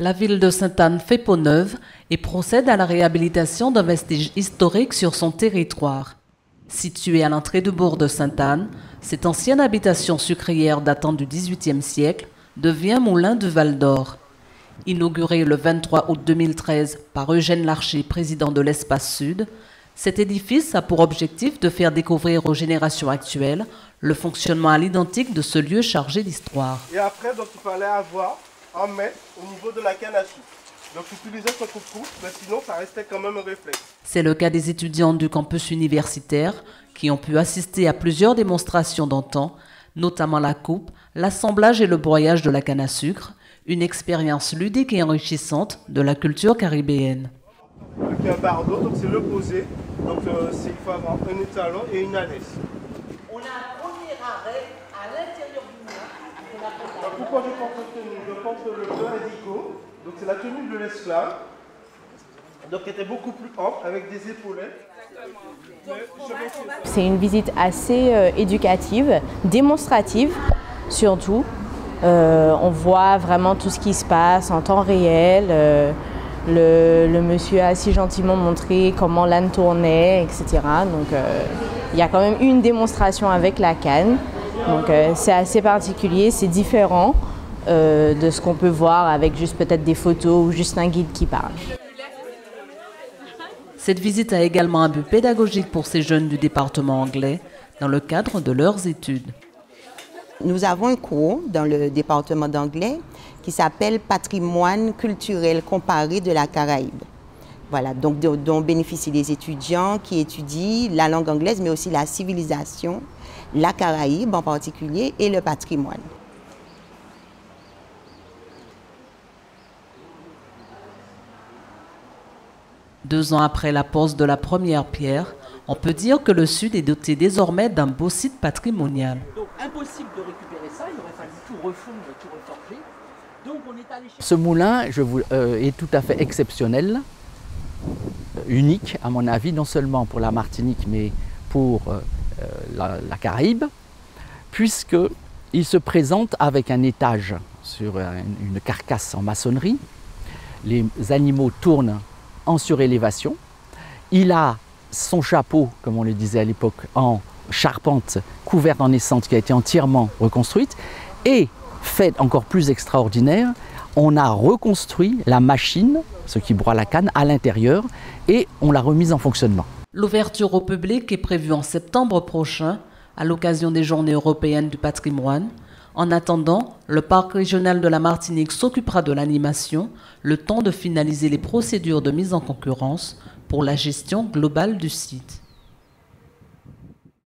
La ville de Sainte-Anne fait peau neuve et procède à la réhabilitation d'un vestige historique sur son territoire. Située à l'entrée du bourg de Sainte-Anne, cette ancienne habitation sucrière datant du XVIIIe siècle devient moulin du Val-d'Or. Inauguré le 23 août 2013 par Eugène Larcher, président de l'Espace Sud, cet édifice a pour objectif de faire découvrir aux générations actuelles le fonctionnement à l'identique de ce lieu chargé d'histoire. Et après, donc, il fallait avoir un mètre au niveau de la canne à sucre. Donc, utiliser ce coupe-coupe, mais sinon, ça restait quand même un réflexe. C'est le cas des étudiants du campus universitaire qui ont pu assister à plusieurs démonstrations d'antan, notamment la coupe, l'assemblage et le broyage de la canne à sucre, une expérience ludique et enrichissante de la culture caribéenne. Donc, il y a un bardeau, donc c'est le posé. Donc, il faut avoir un étalon et une ânesse. On a un premier arrêt à l'intérieur du moulin. Donc, pourquoi je porte cette tenue? Je porte le bleu indigo. Donc, c'est la tenue de l'esclave. Donc, qui était beaucoup plus ample avec des épaulettes. C'est une visite assez éducative, démonstrative surtout. On voit vraiment tout ce qui se passe en temps réel. Le monsieur a si gentiment montré comment l'âne tournait, etc. Donc il y a quand même une démonstration avec la canne. Donc c'est assez particulier, c'est différent de ce qu'on peut voir avec juste peut-être des photos ou juste un guide qui parle. Cette visite a également un but pédagogique pour ces jeunes du département anglais dans le cadre de leurs études. Nous avons un cours dans le département d'anglais qui s'appelle Patrimoine culturel comparé de la Caraïbe. Voilà, donc dont bénéficient les étudiants qui étudient la langue anglaise, mais aussi la civilisation, la Caraïbe en particulier et le patrimoine. Deux ans après la pose de la première pierre, on peut dire que le Sud est doté désormais d'un beau site patrimonial. Donc impossible de récupérer ça, il aurait fallu tout refondre, tout reforger. Donc on est allé chez... Ce moulin est tout à fait exceptionnel, unique à mon avis, non seulement pour la Martinique mais pour la Caraïbe, puisqu'il se présente avec un étage sur une carcasse en maçonnerie. Les animaux tournent en surélévation. Il a son chapeau, comme on le disait à l'époque, en charpente couverte en essente qui a été entièrement reconstruite. Et, fait encore plus extraordinaire, on a reconstruit la machine, ce qui broie la canne, à l'intérieur et on l'a remise en fonctionnement. L'ouverture au public est prévue en septembre prochain, à l'occasion des Journées européennes du patrimoine. En attendant, le parc régional de la Martinique s'occupera de l'animation, le temps de finaliser les procédures de mise en concurrence pour la gestion globale du site.